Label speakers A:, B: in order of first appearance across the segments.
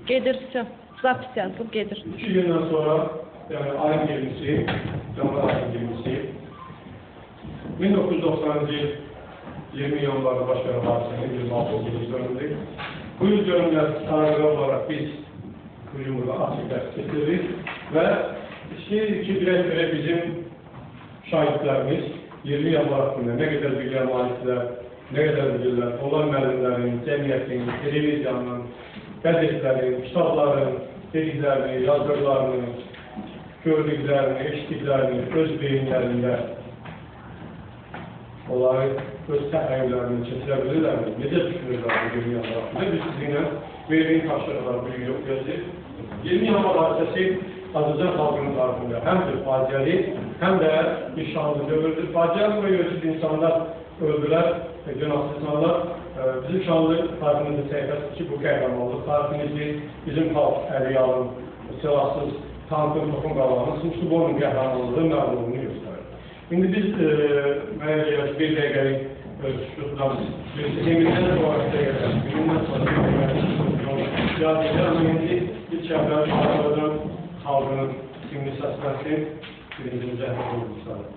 A: Gedir, zapis yazılıb gedir.
B: 2 gündən sonra, yani ayın 20'si, yanvar ayın 20'si, 1990'cı yıl 20 yanvarda baş veren hadisenin 26 yıl dönümdür. Bu yıl dönümler tarihli olarak biz bu yumruğa açık ders getirdik ve istəyirdik ki, direkt bizim şahitlerimiz 20 yanvar hakkında ne kadar bilgiler malikler, ne kadar bilgiler, olan müəllimlərin, cəmiyyətin, televizyonun, qəzetlərin, kitabların, dediklərini, yazdıqlarını, gördüklərini, eşitdiklərini öz beyinlərində onları öz təxəyyüllərini keçirə bilirlərmi? Necə düşünürlər bu 20 yanvar haqqında? Biz sizinlə verdiyin tapşırıqları bu gün yoxlayacaq. 20 yanvar hadisəsi Azərbaycan xalqının tarixində həm də faciəli, həm də bir şanlı dövrdür. Faciəli buna görə ki, insanlar öldülər, günahsız insanlar. Bizim şanlı tariximizin səhifəsi ki, bu qəhrəmanlıq tariximizi bizim xalq əliyalın, silahsız, tankın, topun qalanın, sınıflı boyunun qəhrəmanlığı məğlubunu göstərir. İndi biz mənə deyək, bir dəqiqəlik şutdan, yemirdən sonra dəqiqədən, günündən sonra yad edir, amma indi bir çəvrə Azərbaycan xalqının kimli səslənsin, birinci zəhmət olmuşlar.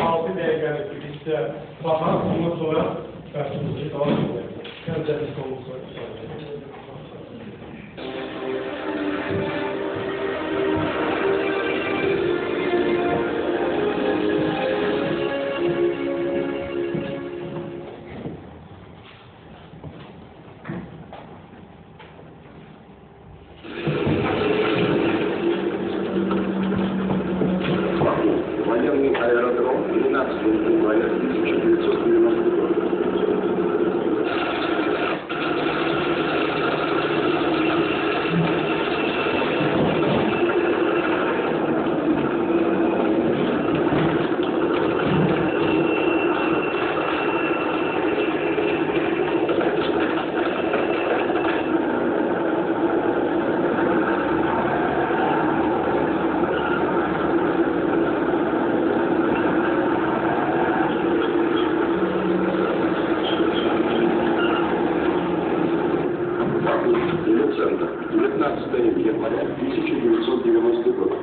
B: Altı dəqiqəlik bir hissə baxan, ondan sonra bəxtimizi davam edir. Kəndəlik olursa.
C: Аэродром 12 января 1990 года. Центр, 19 января 1990 года.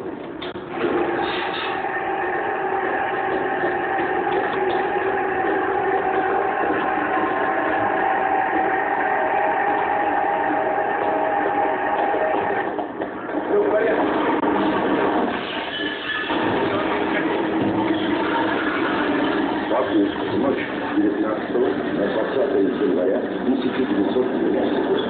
C: Ночь 19 на 20 января 1990 года.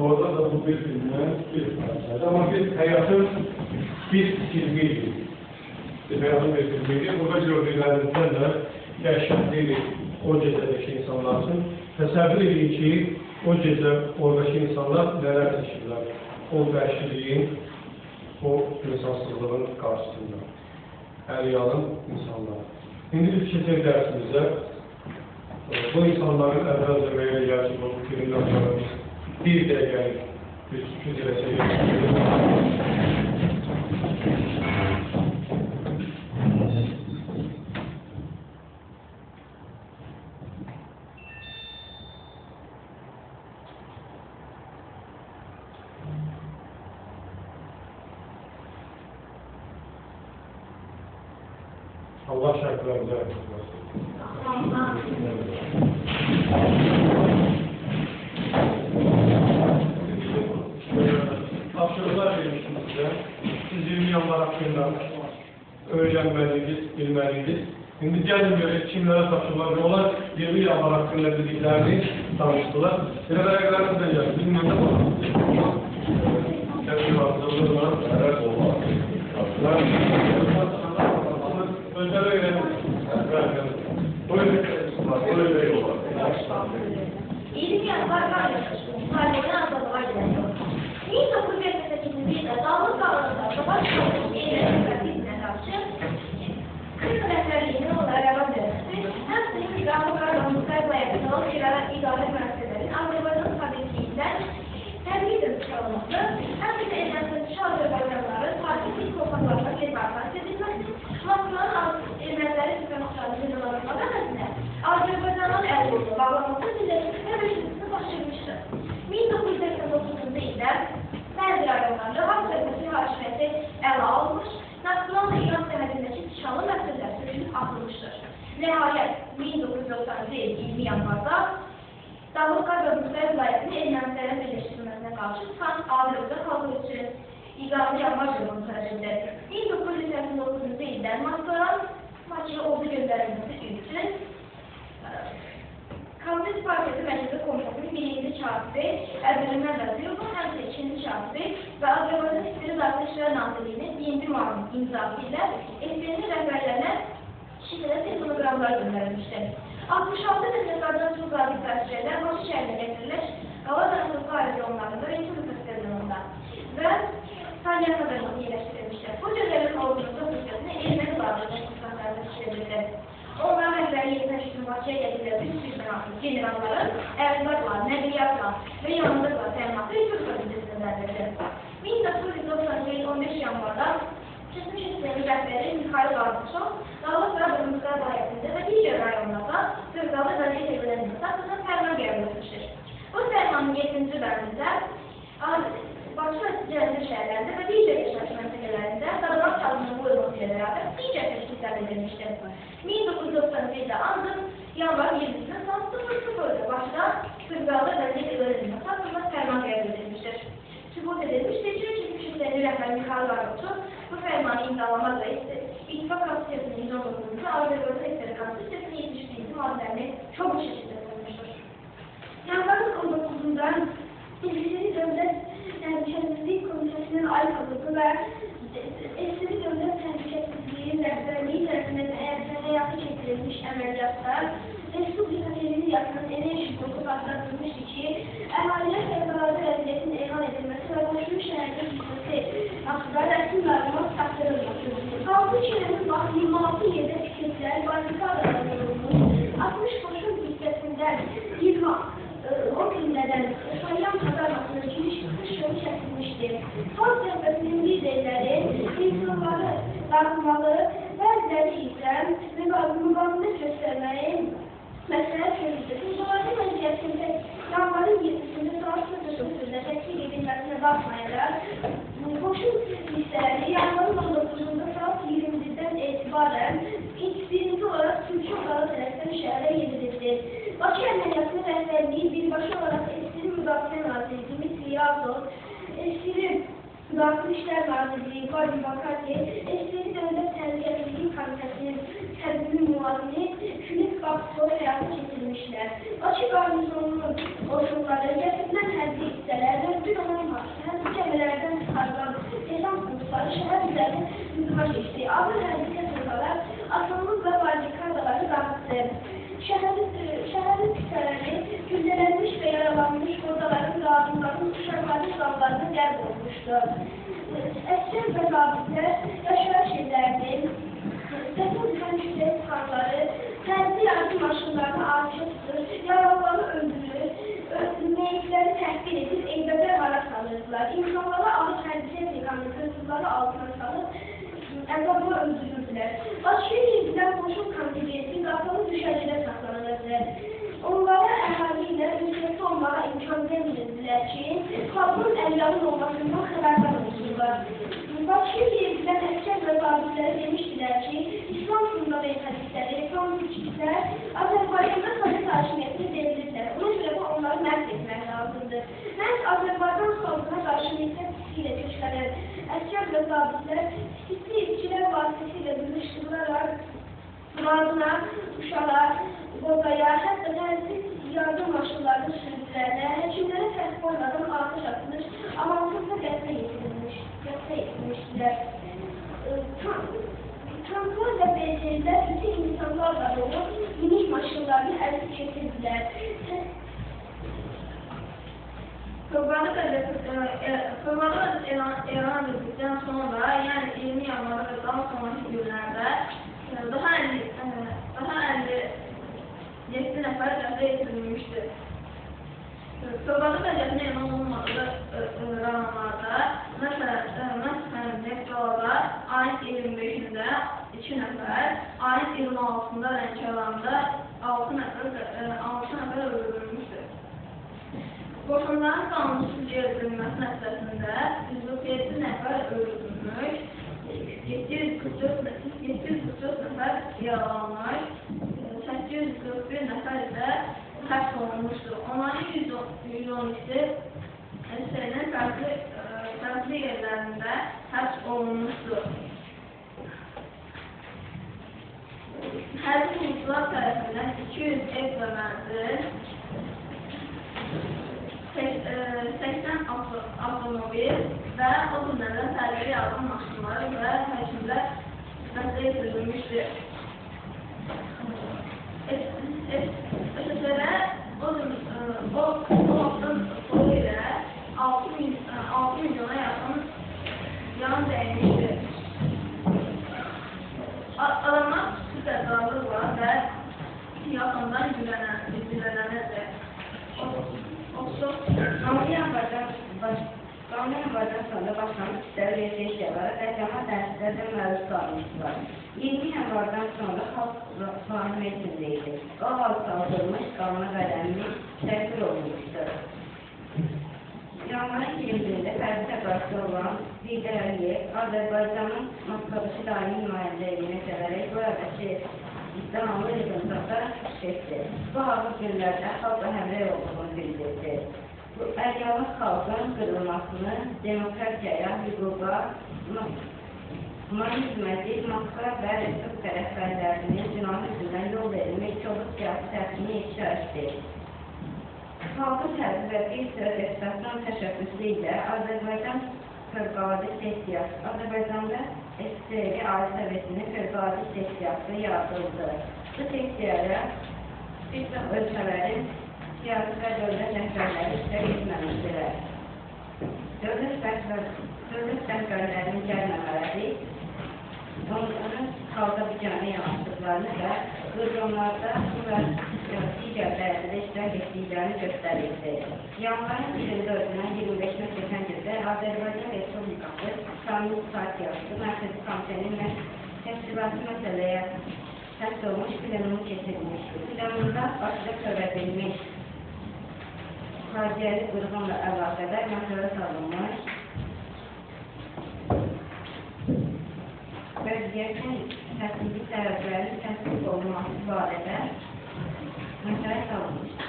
B: Orada da bu bir filmden bir parçaydı. Ama biz hayatın bir filmiydi. Hayatın bir filmiydi. Burada gördüklerimizden de dehşetliydi o gecedeki insanlar için. Təsəvvür edin ki, o gece oradaki insanlar neler taşıdılar. O vəhşiliyin, o insansızlığın karşısında. Əryalın insanlar. İndi biz keçək dərsimizdə bu insanların əvvəlcə belə gəlsin, bu filmdən sonra bir dəqiqəlik bir sükut ilə Allah şartlarında tapşırıqlar vermişim size. Siz 20 yanlar hakkında öğrenmeliyiz, bilmeliyiz. Şimdi gelin görək kimlərə tapşırıqlar verir. Onlar 20 yanlar hakkında dediklerini tanıştılar. Sıradakilerimizden geldi. Bizim yanında bakalım. Hepsi hazırlığına evet olmaz. Özel öğrenim. Böyle yol var.
D: 20 yanlar var. Tarihine azalma geliyor. 1988 yılında Dağlık Dağları'nda savaş çalıştığı eğlencesine karşı Kırk rehberliğini onlara devam edildi. Hem sınıf Dağlık Dağları'nda yakınlığı gelen idare müesseselerin Azerbaycan tabletliğinden terbiye çalışılması, hem de eğlencesi Azerbaycanların partisi topraklarına gezerken edilmesi, Moskva'nın eğlenceleri süpermarketleri yıllarında da Azerbaycan'ın elde olduğu bağlaması birleşik ve beşincisini başlamıştır. 1989'da ise bəzi rayonlarda hak sözləşmə hakimiyyəti ələ alınmış, Naxçıvan və İran sənədindəki nişanlı məsələlər sürüşüb atılmışdır. Nəhayət, 1990-cı il 20 yanvarda Dağlıq Qarabağ vilayətinin ermənilərin birləşdirilməsinə qarşı çıxan Azərbaycan xalqı üçün iqamlı yanvar yolunu tərəfində 1989-cu ildən Moskvadan Bakıya ordu göndərilməsi üçün Komünist Partisi Məclisi Komitəsinin birinci katibi Əbdülrəhman Vəziyevin, həmçinin ikinci katibi və Azərbaycan İstiri Daxili İşlər Nazirliyinin birinci müavin imzası ilə SPN rəhbərlərinə şifrəli telefonogramlar göndərilmişdir. 66 dəstələrdən çox qazik təşkillər Bakı şəhərinə gətirilir, hava danışıqlı aerodromlarında və Respublika stadionunda və saniyə qadarında yerləşdirilmişdir. Bu cəzələrin ordunuzda hüccətini erməni qadrında xüsuslarında işlədilir. Onlar rəhbəri yerinə Bakıya gətirilən bütün generalların ərzaqla, nəqliyyatla və yanındakla təminatı Respublika büdcəsindəndir. 1990 yanvarda Keçmiş İstəmi rəhbəri Mikhail Qardaşov Dağlıq Qarabağ Muskar Dairəsində və digər rayonlarda Sırqalı vəziyyət edilənində haqqında fərman qəbul etmişdir. Bu fərmanın 7-ci bəndində Bakı və Cəzir şəhərlərində və digər yaşayış məntəqələrində qadağan çalınma uyğunluğu ilə bərabər digər təşkillər edilmişdir. 1990 ildə ancaq yanvar 20-sində saat 00'da Bakıda Sırqalı vəziyyət edilənində haqqında fərman qəbul edilmişdir. Sübut edilmişdir ki, Keçmiş İstəmi rəhbəri Mikhail Qardaşov bu fərmanı imzalamakla İttifak Konstitusiyasının 119'da Azərbaycan İstiri Konstitusiyasının 71. maddələrini çox bir şəkildə qoymuşdur. və SSR Dövlət Təhlükəsizliyi rəhbərliyi tərəfindən həyata keçirilmiş əməliyyatlar Respublika Televiziyasının enerji qrupu qatlaşdırmışdı ki, əhaliyə fövqəladə vəziyyətin elan edilməsi və qoşulu şəhərdə xüsusi haqqında rəsmi məlumat çatdırılması. Halbuki həmin vaxt 26 yerdə piketlər, barrikadalar qurulmuş, 60 qoşun hissəsindən 20 o günlərdən Sayan kazanmasına giriş çıxış yolu çəkilmişdir. Xalq cəbhəsinin liderləri insanları dağılmalı, bəziləri isə müqavimət göstərməyi məsləhət görüldü. Müqaviməti vəziyyətində yanvarın 7-sində saat 0:00-da təklif edilməsinə baxmayaraq, qoşun hissələri yanvarın 19-da saat 20-dən etibarən birinci olaraq Türkçe otağı tərəfdən şəhərə yedirildi. Bakı əməliyyatının rəhbərliyi birbaşa olaraq SSR Müdafiə Naziri Dimitri Yazov, SSR Müdafiə İşlər Nazirliyi Qadim Bakati, SSR Dövlət Təhlükəsizlik Komitəsinin tədbiri müavini Filip Qapsol həyata keçirmişlər. Bakı qarnizonunun qoşunları gətirilən hərbi hissələrdən bir olan hərbi gəmilərdən çıxarılan ezan qrupları şəhər üzərində hücuma keçdi. Ağır hərbi texnikalar asanlıqla barrikadaları dağıtdı. Şəhərin küçələri güllələnmiş və yaralanmış qodaların, qadınların, uşaqların qanlarına qərb olmuşdu. Əsgər və zabitlər yaşayış evlərini, səkin hərbiçilər çıxanları, hərbi yardım maşınlarını atışa tutur, yaralıları öldürür, meyitləri təhqir edib, evdə hara salırdılar. İnsanlara ağır hərbi texnikanın qırtıqları altına salıb, əzabla öldürürdülər. Bakıya yedilən qoşun kontingenti qapalı düşərgədə saxlanılırdı. Onlara əhali ilə ünsiyyətli olmağa imkan vermirdilər ki, xalqın əllərin olmasından xəbərdar olsunlar. Bakıya yedilən əskər və zabitləri demişdilər ki, İslam fundamentalistləri, komünistlər Azərbaycanda Sovet hakimiyyətini devirirlər. Ona görə də onları məhv etmək lazımdır. Məhz Azərbaycan xalqına qarşı nifrət ilə köçlənən əskər və zabitlər sisli işçilər vasitəsilə bölüşdürülərək qadına, uşağa, qodaya, hətta tənsiz yardım maşınlarını sürdülərlə, həkimlərə fərq olmadan atış atılmış, amansızda qətlə yetirmişdilər. Tanklar və BS'lər bütün insanlarla dolu minik maşınlarını əlib çekirdilər. Fövqəladə elan edildikdən sonra, yəni 20 yanvarda və daha sonraki günlərdə daha 57 nəfər qəblə yetirilmişdir. Fövqəladə vəziyyətinə elan olunmadığı rayonlarda, məsələn, Neftçalada ayın 25-də 2 nəfər, ayın 26-da Lənkəranda 6 nəfər öldürülmüşdür. Qoşunların qanunsuz gəzdirilməsi nəticəsində 147 nəfər öldürülmüş, 744 nəfər yaralanmış, 841 nəfər isə həbs olunmuşdur. Onların 112-si SSR-nin fərqli yerlərində həbs olunmuşdur. Hərbi qulcular tərəfindən 200 ev və mənzil, 80 avtomobil və o günlərdən təhlükə yardım maşınları və həkimlər qəblə yetirilmişdir. SSR-ə o vaxtın sonu ilə 6 milyona yaxın yan dəymişdir. Adamlar xüsusi qəzalarla və yaxından güllələnəcək.
E: Qanun yanvardan sonra başlamış istəli repressiyalara və cəmaət dərslərdən məruz qalmışdılar. 20 yanvardan sonra xalq vahim etmindeydi. O halk qaldırılmış, qanuna qədəmli təkbir olunmuşdur. Yanvarın 20-də fərzə qarşı olan Lider Əliyev Azərbaycanın Moskvadakı daimi nümayəndəliyinə gələrək buradakı İslamlı rejimsatlara çıxış etdi. Bu ağır günlərdə xalqa həmrəy olduğunu bildirdi. Bu əyyalıq xalqın qırılmasını, demokratiyaya, hüquqa, humanizmətik, Moskva və Respublika rəhbərlərinin cinayət üzrədən yol verilmək çoluk siyasi tərsini ifşa etdi. Xalqın hərbi və bir sıra deputasyon təşəbbüsü ilə Azərbaycan fövqəladə sessiyası. Azərbaycanda SSR Ali Sovetinin fövqəladə sessiyası yaradıldı. Bu sessiyaya ölkələrin siyasi və dövlət rəhbərləri iştirak etməmişdirlər. Dövlət rəhbərlərinin gəlməmələri onların xalqa biganə yanaşdıqlarını və qırğınlarda və digər dərəcədə iştirak etdiklərini göstərirdi. Yanvarın 24-dən 25-nə keçən gündə Azərbaycan Respublikası Kommunist Partiyası Mərkəzi Komitənin təşkilatı məsələyə həsr olmuş plenumu keçirilmişdir. Plenumda Bakıda törədilmiş faciəli qırğınla əlaqədar məsələ salınmış. Vəziyyətin təsdiqli tərəflərin təsdiq olunması barədə məsələ salınmışdır.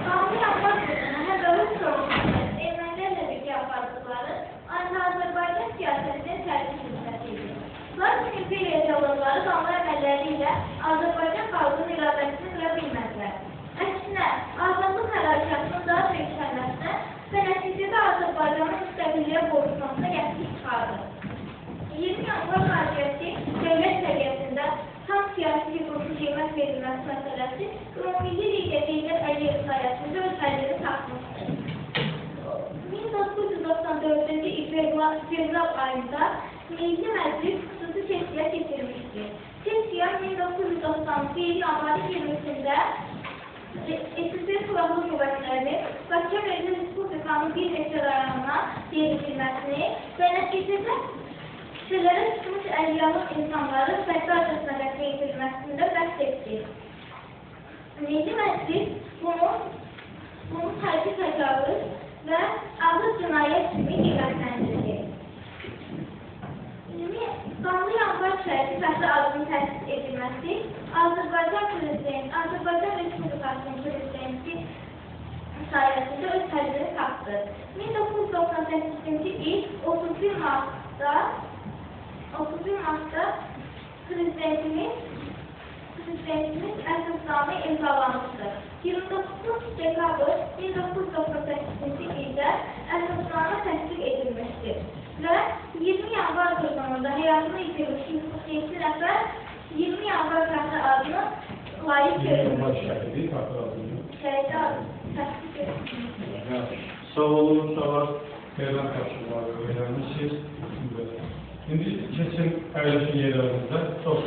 D: Qanuni Yanvar qrupuna həmdəvət sorumlusu ermənilərlə birgə apardıqları Azərbaycan siyasətinin tərcih hizməti idi. Lakin imperiya teologları qanun əməlləri ilə Azərbaycan xalqının iradəsini qıra bilmədilər. Əksinə, azadlıq hərəkatının daha da yüksəlməsinə və nəticədə Azərbaycanın müstəqilliyə borclanmasına gətirib çıxardı. 20 yanvar faciəsi dövlət səviyyəsində tam siyasi hüququn qiymət verilməsi məsələsi Ümumilli Lider Heydər Əliyev sayəsində öz həllini tapmışdır. 1994-cü fevral ayında Milli Məclis xüsusi sessiya keçirmişdir. Sessiya 1990-cı il yanvar 20-sində SSR Silahlı Qüvvələri Bakı Milli Respublikanın bir neçə rayonuna yeridilməsini və nəticədə küçələrə çıxmış əyyamın insanları fəqdarcasına qətlə yetirilməsində bəhs etdi. Milli Məclis bunu hərbi təcavüz və ağır cinayət kimi qiymətləndirdi. Qanuni Yanvar çərçivəsi adının təsis edilməsi Azərbaycan Respublikasının prezidenti sayəsində öz həllini tapdı. 1998-ci il 31 martda prezidentimiz əsasnamə imzalanmışdır. 29 dekabr 1998-ci ildə əsasnamə təsdiq edilmişdir və 20 yanvar qırğınında həyatını itirmiş 47 nəfər 20 yanvar fəxri adını layiq görülmüşdür. Şəhədə təsdiq edilmişdir.
B: Sağ olun, sağ olun. Meydan tapşırmaları öyrənmişsiniz. Şimdi keçin paylaşım yerlərimizdə çox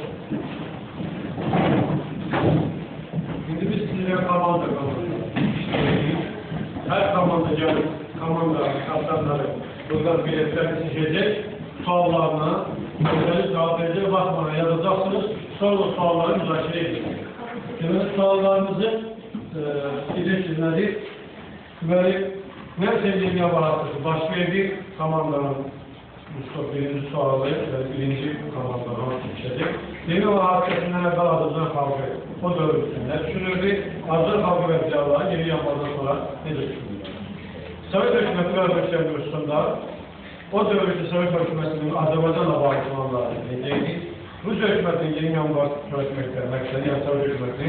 B: Şimdi biz sizlere komanda işledik. Her komanda gelip, komanda kaptanları buradan biletlerini seçecek, suallarına, özellikle cevap verecek, bakmana yazacaksınız, sonra sualları müzakere edeceksiniz. Şimdi suallarınızı iletişimleri böyle ne sevdiğine bağlı, başka bir komandanın birinci sualı, birinci komandanın seçecek. Yeni o hakikatinden evvel Azərbaycan xalqı o dövrüsünde düşünürdü. Azərbaycan xalqı və cevabları yeni yanlardan sonra ne düşünürler? Sovet hükümeti ve Azərbaycan dövrüsünde o dövrüsü Sovet hükümetinin Azərbaycanla bağlı konuları neydi? Rus hükümetinin yeni yanlar görüşmekleri, məqsədi yani Sovet hükümeti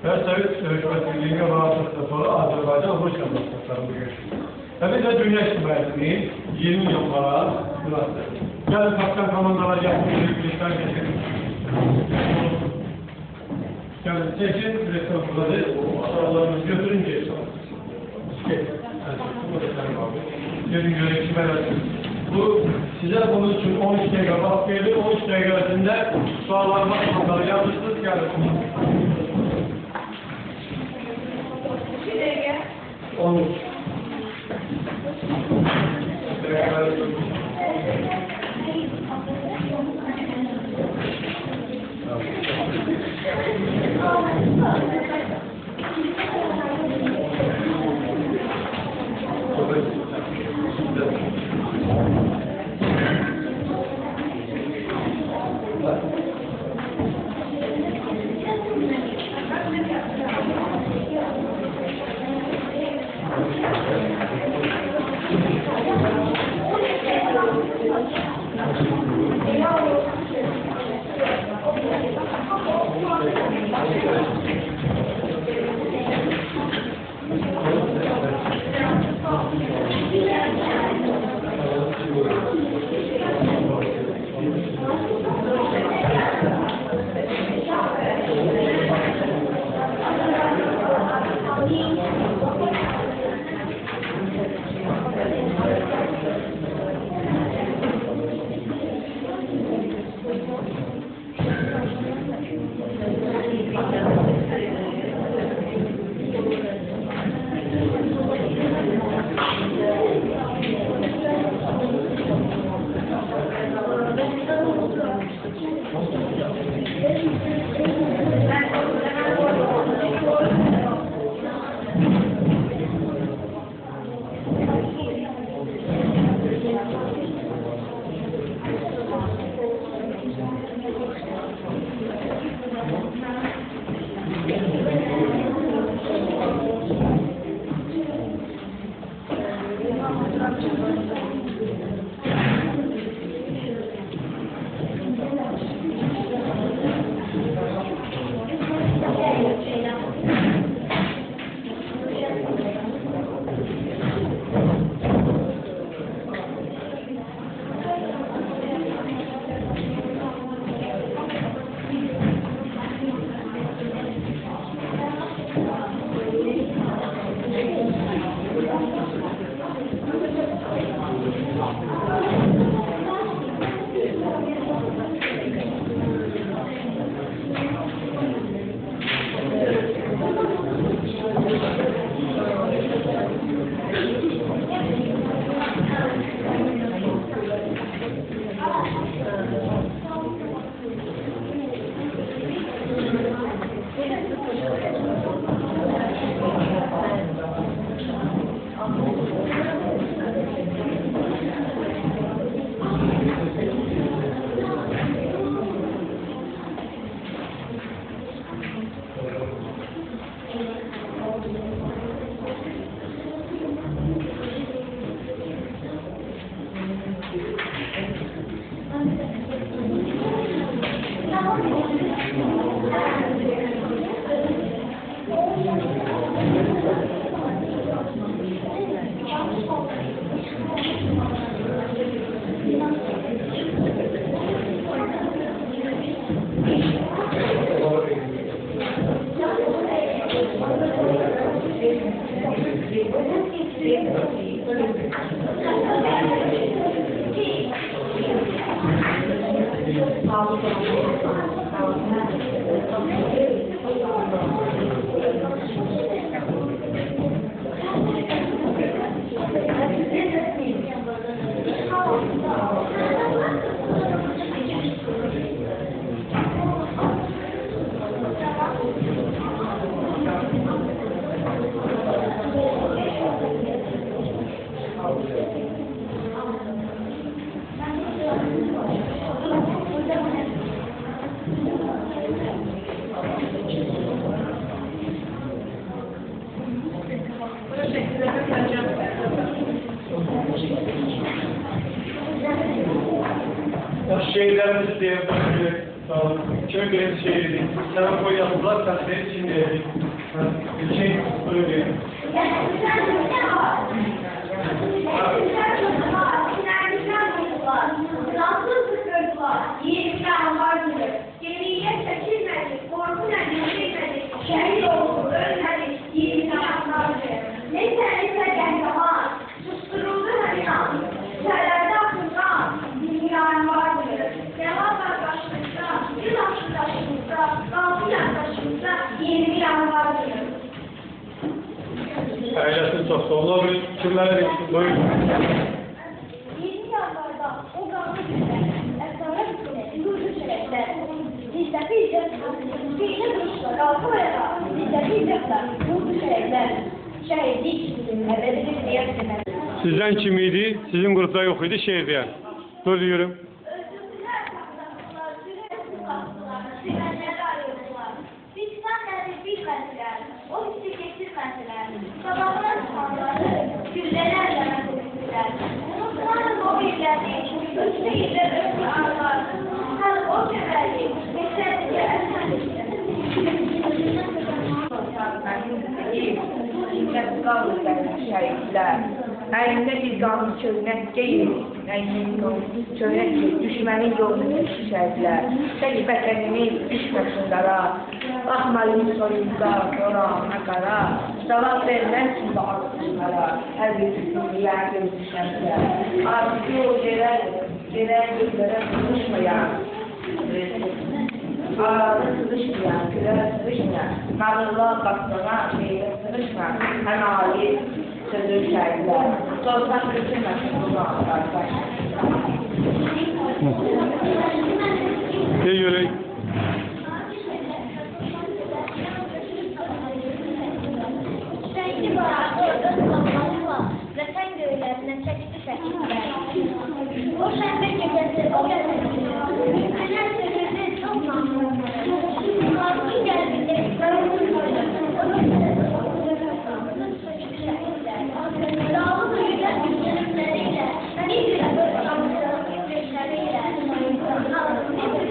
B: ve Sovet hükümetinin yeni yanlar sonra Azərbaycan Rusya məqsədlərində görüşmüyor. Ve biz de dünya iştimaiyetinin yeni yanlara münasır. Gelin kaptan komandalar yapmış, işler geçirin. Yani seçin, restorları, sorularınızı götürün geçsin. Gelin görüşü verelim. Bu size bunun için 13 dakika bak geldi, 13 dakika arasında sorularına yapmışsınız gelin. 13. Şehirlerimiz diye sağ olun. Köy benim şehirdi. Sana koy yaptılar, sen senin için geldik. Bir şey söyleyeyim.
D: Şehit oldu, ölmedi, yiğit yaşanlardı. Neyse gençler susturuldu hani an. Yerlerde akıldan, dünyanın vardır. Devamlar başımızda, bir başımızda, altı yaklaşımızda yeni bir an vardır.
B: Eylesin çok sağ olun. Kimlere geçsin? Buyurun.
D: Yeni yanlarda o gamlı günler, efsane bütüne, yurdu şerefler. Bizdeki icatlar, fiili duruşlar, altı ayağa, bizdeki icatlar, yurdu şerefler. Şehitlik, ebedilik diye sefer.
B: Sizden kim idi? Sizin grupta yok idi şehir diye. Buyurun.
D: Özürlüler saklandılar, süresiz baktılar, sirenleri arıyordular. Bitmenleri bilmediler, o hissi getirmediler. Sabahlar sanları, güllerle döktüler. Unutmanın o illeri, öteyde ötü ağlar. Her o seferli, geçerli efendim.
E: Şəhidlər, əlində bir qanun çölünə qeyri, çölünə düşmənin yolunu şəhidlər, tək vətənimiz düşməsin qara, baxmalıyım soyunda, yorağına qara, cavab verməsin bu arzulara, hər bir dünya göz düşənlər, arzu gerək gözlərə tutuşmayan, Ağrı sızışmayan, gülə sızışmayan, nağırlar qasdana, şeylə sızışmayan, həm ali sözü şəhidlər. Dostlar götürməsin bunu arkadaşlar.
B: İyi yürek.
D: Şəhidi var, orada sallanırlar, vətən göylərindən çəkdi şəhidlər. O şəhbə gecəsi, o gecəsi, ülkələr sevirdi, çox mamnun. Qalki gəldi, dağlı duyular güçleriyle, bir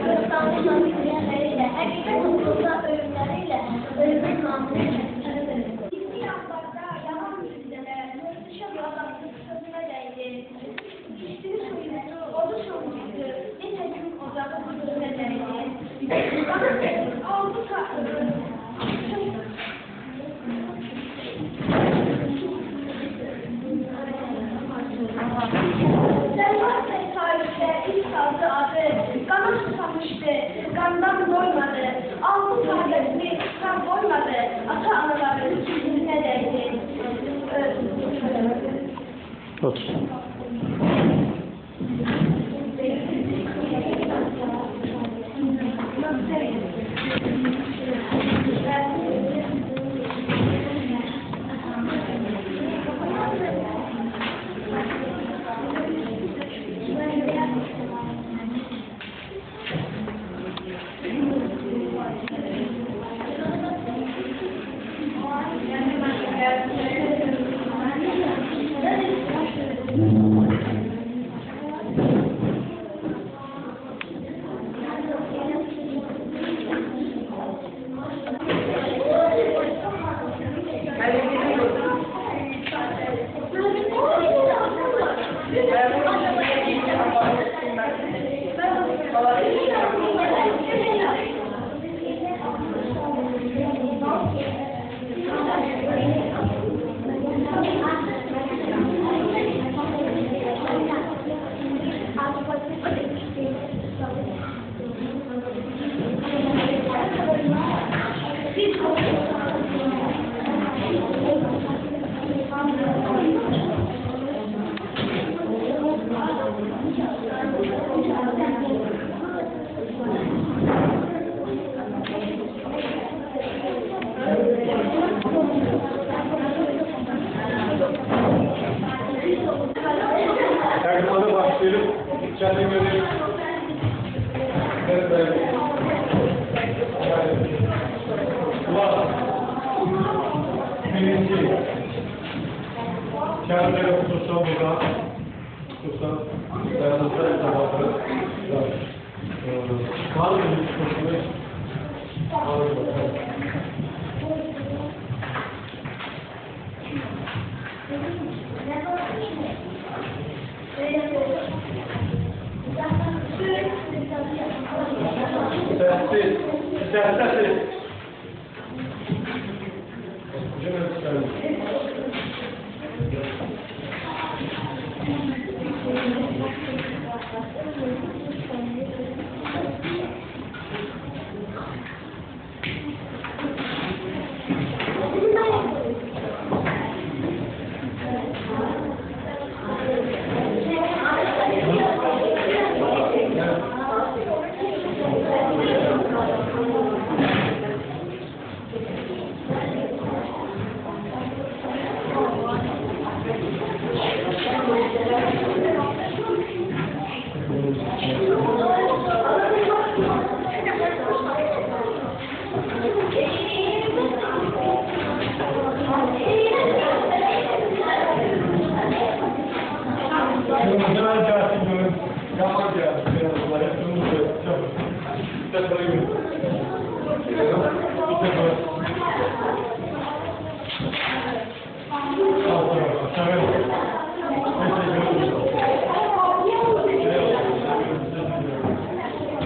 D: göstermeleriyle, hakikat uğrunda ölümleriyle, ölümün namını Gizli yanlarda yalan müjdeler, dışa yoldan sözüne değdi. Düştüğü suyunu, odu soğuğuydu, nitekim ocağı sözüne değdi. Oldu katlı. Selvat tarihte ilk aldı adı, kana susamıştı, kandan doymadı, altı kardeşini kan doymadı, ata anaları yüzüne değdi.
B: Otur.
D: Thank you.
B: Kendin göreyim. Evet. Ulan. Birinci. Kendine otursan burada. Otursan. Yanınızda sabahları. Var mı bir sıkıntı? Var mı? Sessiz. Sessiz.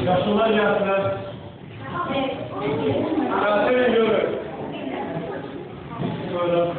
B: Yaşlılar gelsinler. Gelsin yiyorlar. Böyle.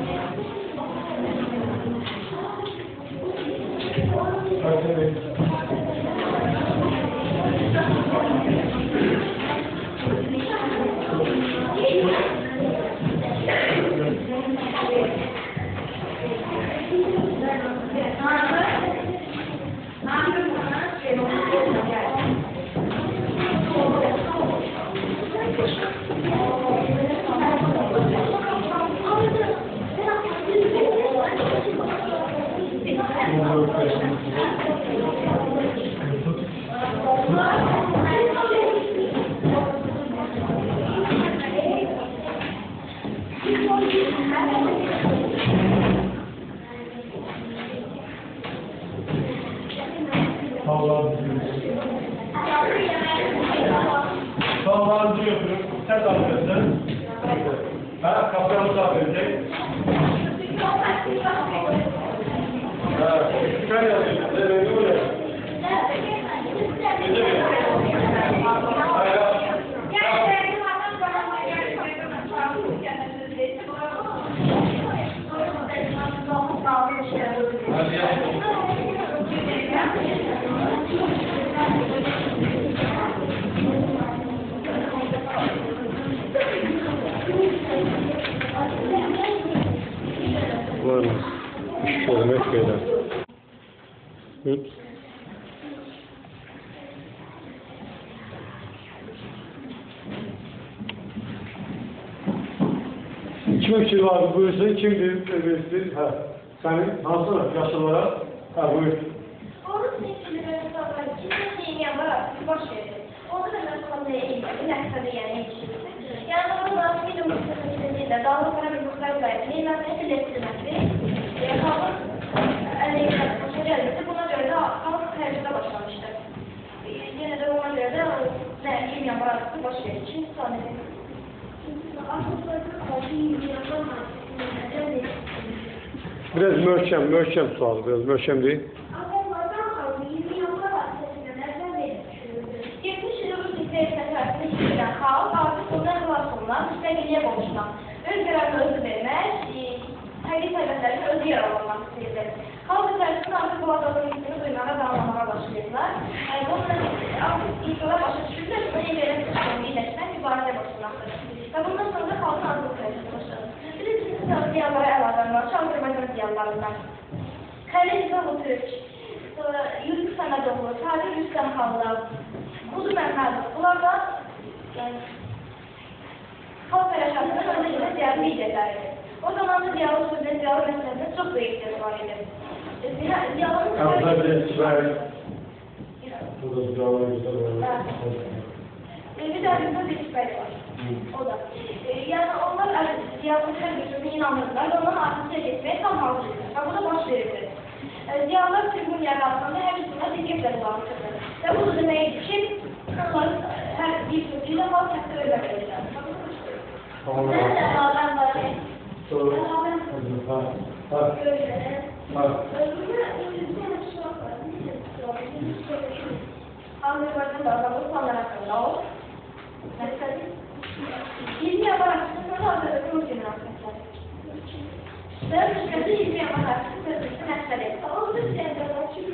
B: Sağlarınızı götürün. Ses arkadaşlar. Ha, kapılarımızı verecek. Ha, şüphen yazıyor. Ne öyle? Ne mi? Hayır. Hadi ya. Var mı? Hürmet beyler. Hüt. Kim için var buyursun? Kimdir? Kimdir? Ha. Senin nasıl? Yaşlılara? Ha buyur.
D: Onun seçimleri sonra kimse yanına baş verir. Onu da ben konuya ilgili yani yani orada bir mutlaka daha sonra bir mutlaka neyle etkileştirmesi halk başarılı buna göre de halk tercihine başlamıştır. Yine de ona göre de kim yaparak baş verir için sanırım.
B: Biraz möhkem sual, biraz möhkem değil.
D: Halk artık bundan ulaşımdan işlevliğe boğuşmak, öz kararını özü vermək, təqib tələblərini özü yaralamak istəyirlər. Halk içərisində artıq bu adamın hissini duymağa və anlamağa başlayırlar. Bundan artıq insanlar başa düşürlər, buna eləyərək sistemi iyiləşmək mübarizə başlamaqdır. Və bundan sonra da halkın artıq sürəsi başladı. Bir de sizin ziyalara əlavən var, Azərbaycan ziyalarından. Xəlil İzahı Türk, Yusuf Səmədoğlu, Tarih Rüstəm Xallar, Kuzu Məhməd, bunlar da halk paylaşımının öncelikle ziyaret liderleridir. O zaman da diyalog sözleri, diyalog meselesinde çok büyük bir var idi. Diyalogun
B: Burada ziyalar güzel var.
D: Bir de aramızda bir şüpheli var. O da. Yani onlar ziyalık her birisine inanırlar ve onların arkasına geçmeye tam hazırlar. Ve bu da baş verirler. Ziyalılar tribün yer altında her birisine dikekleri bağlıdır. Ve bu da demeydi ki onlar her bir sözüyle bazı takdir edebilirler.
B: Tamam.
D: Ben var.
B: Doğru.
D: Azerbaycan davranışı hakkında o. Mesela, 20 yapan açısından Azerbaycan ülkenin hakkında. Ben düşünüyorum 20 yapan açısından mesela.
F: O da sevdalar çünkü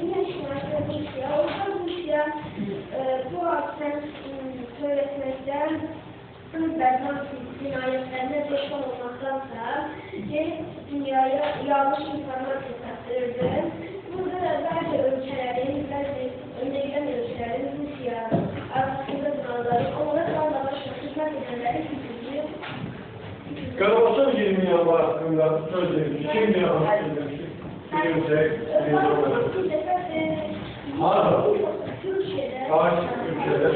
F: dünya şunlarına Rusya, Rusya bu aksen söyletmekten sınırlardan cinayetlerine düşman olmaktansa gelip dünyaya yanlış informasiya taktırırdı. Burada bazı ülkelerin, bazı önde giden ülkelerin Rusya arasında duranların, onlara da başka hizmet edenlerin gücünü
B: Karabasan 20 yıl var hakkında sözlemiş. Kim yalan söylemiş? Bilimsek,
F: Türkiye'de
B: Kaç ülkede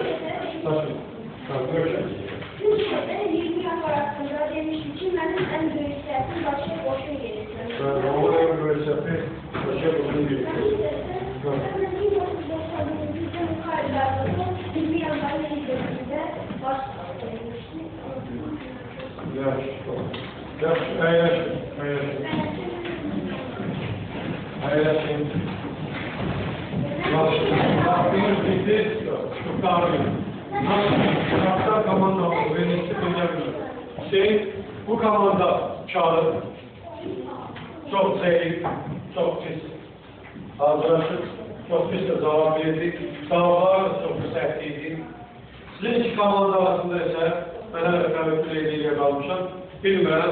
B: taşın.
F: Türkiye'de 20 yıl arasında demişti ki benim en büyük sertim başka boşun gerekiyor.
B: Ama en böyle sefer başa bulun gerekiyor.
F: Ben 1991'de yukarılarda 20 yıldan yeni döneminde başlamıştım.
B: Hayırlaşın. Vaktiniz bitti, çok daha iyi. Kaptan komanda beni isteyeceğim. Bu komanda çağırın. Çok zayıf, çok pis. Hazırlaşıp, çok pis de cevap verdik. Cevaplar da çok sertiydi. Sizin iki komanda arasında ise ben rəqabət birliğiyle kalmışam. Bilmem,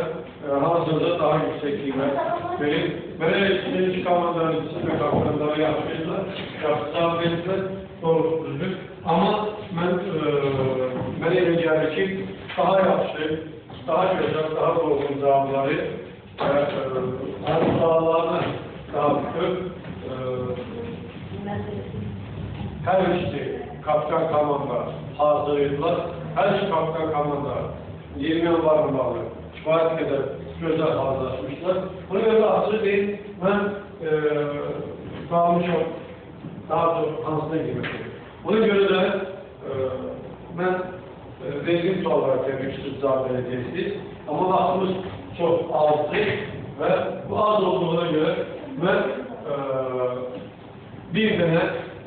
B: hansınızda daha yüksek kıymet verin. Mənə sizin iki komandanın ikisi ve kaptanları yapmışlar. Yaptılar verirler, doğru düzgün. Ama mənə elə gəlir ki, daha yaxşı, daha güzel, daha doğru cevapları sağlarına daha büyük her ikisi kaptan komanda hazırlaydılar. Her iki kaptan komanda 20 yıl var bağlı. Kifayet kadar gözler hazırlaşmışlar. Bunu öyle açık değil. Ben kalmışım daha çok hansına girmişim. Buna göre de ben vergim olarak demiştim Zahir Belediyesi. Ama vaktimiz çok azdı ve bu az olduğuna göre ben bir tane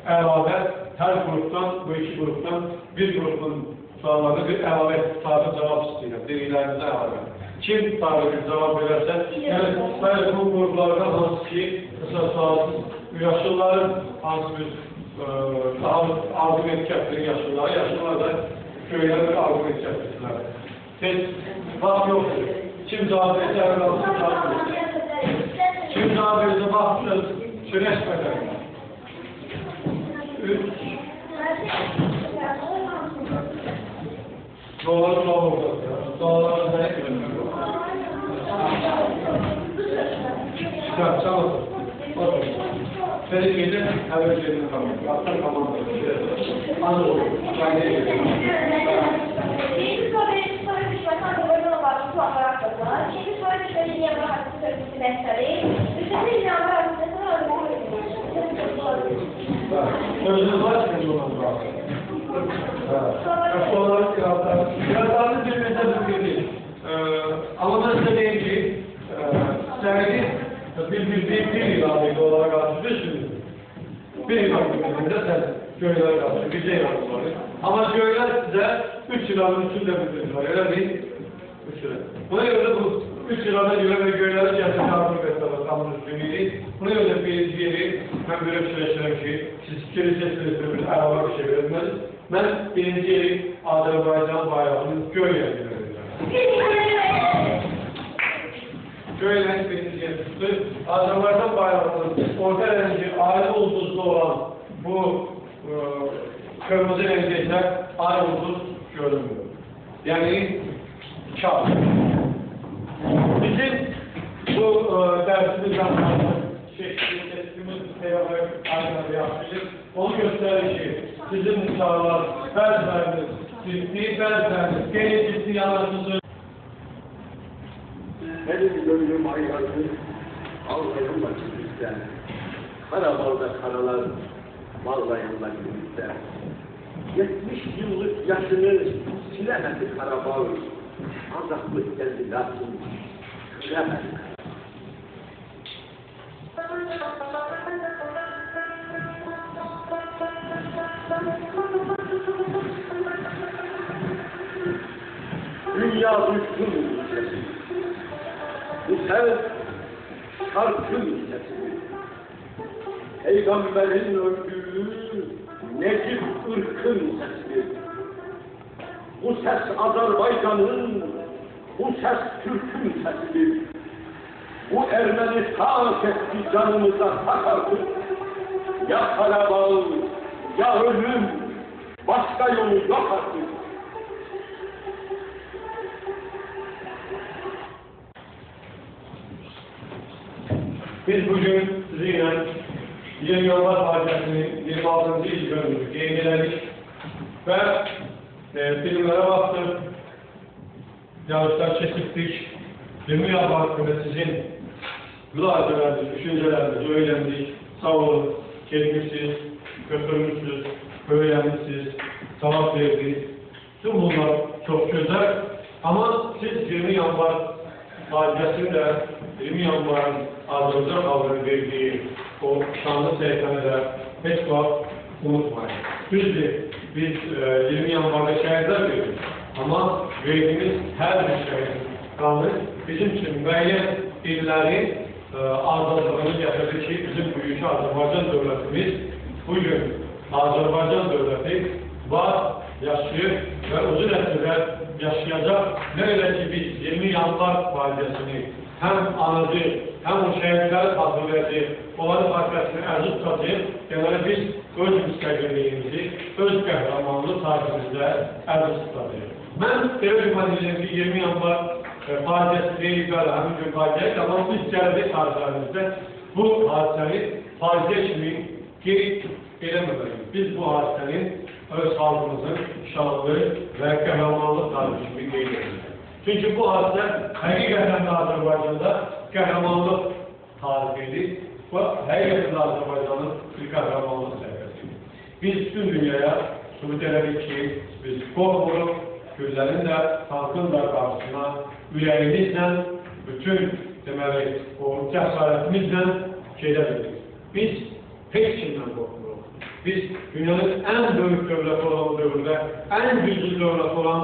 B: əlavə her gruptan, bu iki gruptan bir grubun suallarını bir əlavə tabi cevap istəyirəm. Dediklərinizə əlavə. Kim tabi bir cevap verərsə, yəni bu gruplardan hansı ki, mesela sualsız yaşlıların hansı bir daha argument gətirir yaşlılar da köylərə bir argument gətirirlər. Heç vaxt yoxdur. Kim cevap verirsə, əvvəlsin cevap verir. Kim cevap verirsə, vaxt süreçmədən. 3 Doğru oldu. Doğru ne? Çalın. Otur. Seni gece haber yerine kalın. Kaptan tamam. Az olur. Ben de geliyorum.
D: Birinci soru düşmesen de böyle olan şu olarak da var. İkinci soru düşmesi niye bu hakkı sözcüsü mesleği? Üçüncü niye bu hakkı sözcüsü
B: Sözünüz var mı bundan sonra? Kaç olarak birazdan cebimizde değil. Ama ben size diyeyim ki sergi bir ilanıydı olarak açmışsınız. Bir ilanıydı sen köyler karşı bir şey yaptılar. Ama köyler size 3 ilanın içinde bildirdiler. Öyle değil. 3 ilan. Buna göre bu 3 ilana göre ve köyleri gerçekten artık ettiler. Tam üstünlüğü. Buna göre birinci yeri ben böyle bir süreçlerim ki siz kilisesiniz bir araba bir şey verilmez. Ben birinci yeri Azerbaycan bayrağının köy yerine vereceğim. Köylerin birinci yeri. Azerbaycan bayrağının orta rengi ayrı ulduzlu olan bu kırmızı renkte ise ayrı ulduz görünmüyor. Yani çap. Bizim bu dersimizden sonra şeklimiz teyarları aynı yapmışız. onu gösterir ki sizin uşaqlar, bəziləriniz, ciddi, bəziləriniz, ciddi yanarsınız.
C: Benim gönlüm ayardı, ağlayımla gülükten. Karabalda karalar, bağlayımla gülükten. 70 yıllık yaşını silemedi Karabağ. Azaklık geldi lakin gülemedi. Dünya düştün ülkesi. Bu ses şarkın sesi. Peygamberin öldüğü Necip ırkın sesi. Bu ses Azerbaycan'ın, bu ses Türk'ün sesidir. Bu Ermenistan sesi canımıza tak artık. Ya Karabağ, ya ölüm, başka yolu yok artık.
B: Biz bugün sizinle Yeni Yollar Partisi'nin 26. il bölümünü yayınladık ve filmlere baktık, yarışlar çektik, 20 yıl hakkında sizin mülahazalarınızı, düşüncelerinizi öğrendik. Sağ olun, gelmişsiniz, götürmüşsünüz, öğrenmişsiniz, cevap verdik. Tüm bunlar çok güzel ama siz 20 Yanvar faciasında 20 Yanvar'ın Azerbaycan halkının verdiği o şanlı seyfeni de hiç vakit unutmayın. Biz 20 Yanvar'da şehirler verdik ama verdiğimiz her bir şehir kanı bizim için müəyyən illərin azadlığını getirdi ki, bizim büyük Azerbaycan devletimiz bugün Azerbaycan devleti var, yaşıyor ve uzun nesiller yaşayacak. Neyle ki biz 20 Yanvar faciasını hem anladı, hem o şehirleri hatırladı, onların faciasını əziz tutacaq. Yani biz öz müstəqilliyimizi, öz qəhrəmanlıq tariximizdə əziz tutacaq. Mən belə cümlədirəm ki, 20 Yanvar faciası deyil, həmin gün faciayı, ama biz gələcək tarixlərimizdə bu hadisəni faciə kimi geri eləməməliyik. Biz bu hadisənin öz halkımızın şanlı və qəhrəmanlıq tarihi kimi qeyd edilir. Çünki bu hadisə həqiqətən də Azərbaycanda qəhrəmanlıq tarixidir və həqiqətən də Azərbaycanın bir qəhrəmanlıq səhifəsidir. Biz bütün dünyaya sübut elədik ki, biz qorxmuruq, gözlərin də, tankın da qarşısına ürəyimizlə, bütün deməli, o cəsarətimizlə şeydə bildik. Biz heç kimdən qorxmuruq. Biz dünyanın ən böyük dövləti olan dövrdə, ən güclü dövləti olan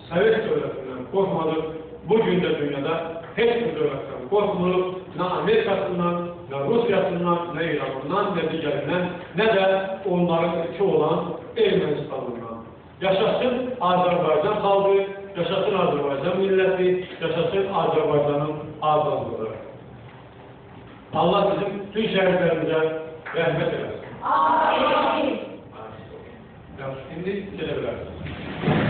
B: Sovet dövlətindən qorxmadıq. Bugün də dünyada heç bir dövlətdən qorxmuruq. Nə Amerikasından, nə Rusiyasından, nə İranından, nə digərindən, nə də onların iki olan Ermənistanından. Yaşasın Azərbaycan xalqı, yaşasın Azərbaycan milləti, yaşasın Azərbaycanın azadlığı. Allah bizim tüm şəhərlərimizə rəhmət eləsin. Amin. Şimdi gelebilirsiniz.